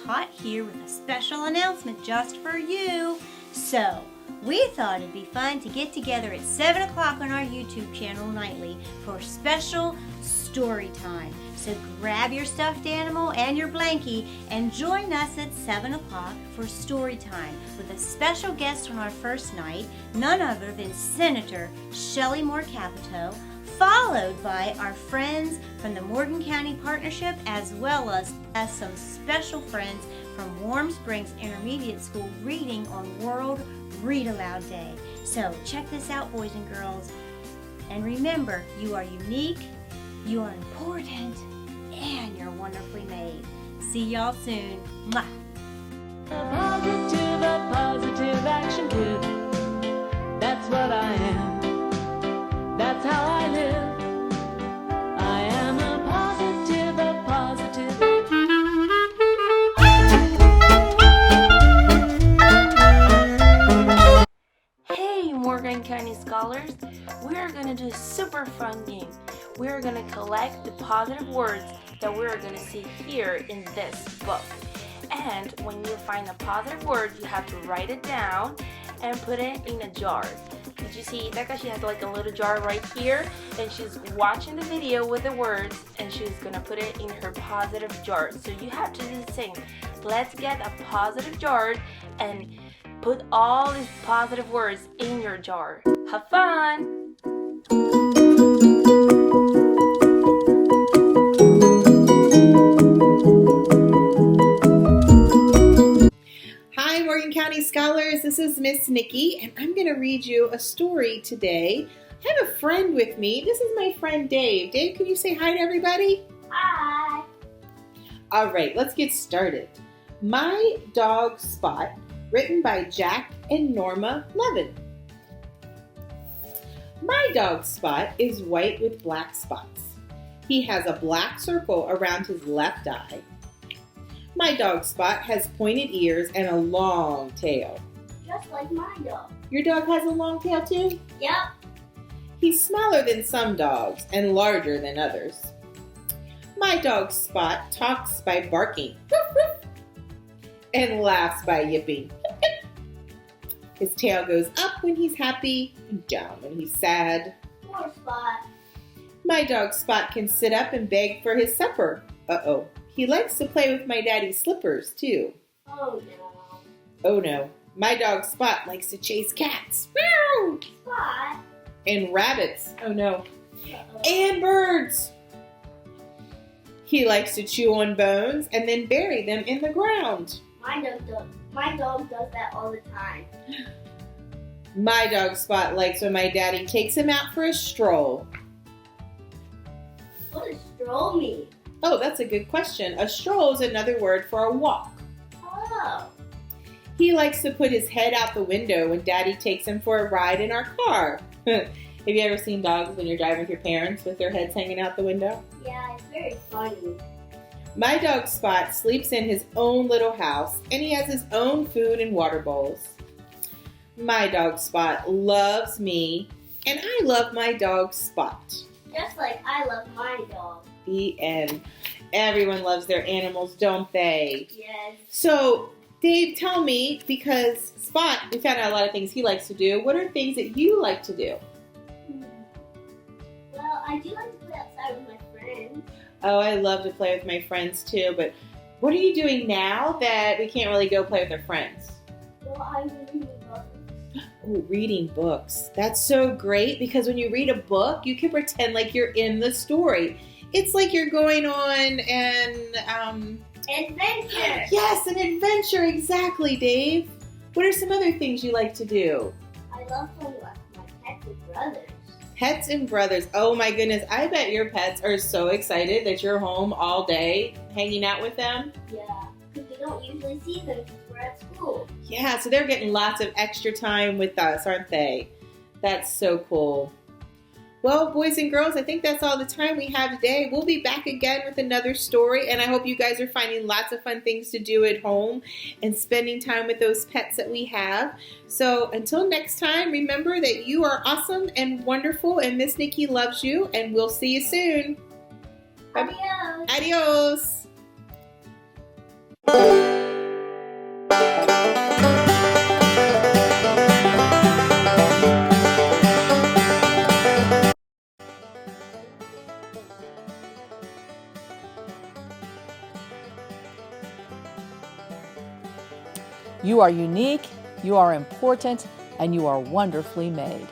caught here with a special announcement just for you. So, we thought it'd be fun to get together at 7 o'clock on our YouTube channel nightly for special story time. So grab your stuffed animal and your blankie and join us at 7 o'clock for story time with a special guest on our first night, none other than Senator Shelley Moore Capito, followed by our friends from the Morgan County Partnership as well as some special friends from Warm Springs Intermediate School reading on World Read Aloud Day. So check this out, boys and girls. And remember, you are unique, you are important, and you're wonderfully made. See y'all soon. Mwah. A positive action kid. That's what I am. That's how I live. I am a positive. Hey, Morgan County Scholars. We are going to do a super fun game. We are going to collect the positive words that we are going to see here in this book. And when you find a positive word, you have to write it down and put it in a jar. Did you see Rebecca? She has like a little jar right here, and she's watching the video with the words, and she's going to put it in her positive jar. So you have to do the same. Let's get a positive jar and put all these positive words in your jar. Have fun! Hi, Morgan County Scholars. This is Miss Nikki, and I'm going to read you a story today. I have a friend with me. This is my friend Dave. Dave, can you say hi to everybody? Hi. All right, let's get started. My Dog Spot, written by Jack and Norma Levin. My dog Spot is white with black spots. He has a black circle around his left eye. My dog Spot has pointed ears and a long tail. Just like my dog. Your dog has a long tail too? Yep. He's smaller than some dogs and larger than others. My dog Spot talks by barking and laughs by yipping. His tail goes up when he's happy and down when he's sad. Poor Spot. My dog Spot can sit up and beg for his supper. Uh-oh. He likes to play with my daddy's slippers, too. Oh no. Oh no. My dog Spot likes to chase cats. Meow! Spot. And rabbits. Oh no. Uh-oh. And birds. He likes to chew on bones and then bury them in the ground. My dog does that all the time. My dog Spot likes when my daddy takes him out for a stroll. What does stroll mean? Oh, that's a good question. A stroll is another word for a walk. Oh. He likes to put his head out the window when Daddy takes him for a ride in our car. Have you ever seen dogs when you're driving with your parents with their heads hanging out the window? Yeah, it's very funny. My dog Spot sleeps in his own little house, and he has his own food and water bowls. My dog Spot loves me, and I love my dog Spot. Just like I love my dog. The end. Everyone loves their animals, don't they? Yes. So, Dave, tell me, because Spot, we found out a lot of things he likes to do. What are things that you like to do? Well, I do like to play outside with my friends. Oh, I love to play with my friends too, but what are you doing now that we can't really go play with our friends? Well, I'm reading books. Oh, reading books. That's so great because when you read a book, you can pretend like you're in the story. It's like you're going on an Adventure! Yes, an adventure, exactly, Dave. What are some other things you like to do? I love playing with my pets and brothers. Pets and brothers. Oh my goodness, I bet your pets are so excited that you're home all day hanging out with them. Yeah, because we don't usually see them because we're at school. Yeah, so they're getting lots of extra time with us, aren't they? That's so cool. Well, boys and girls, I think that's all the time we have today. We'll be back again with another story, and I hope you guys are finding lots of fun things to do at home and spending time with those pets that we have. So until next time, remember that you are awesome and wonderful, and Miss Nikki loves you, and we'll see you soon. Adios! Adios! You are unique, you are important, and you are wonderfully made.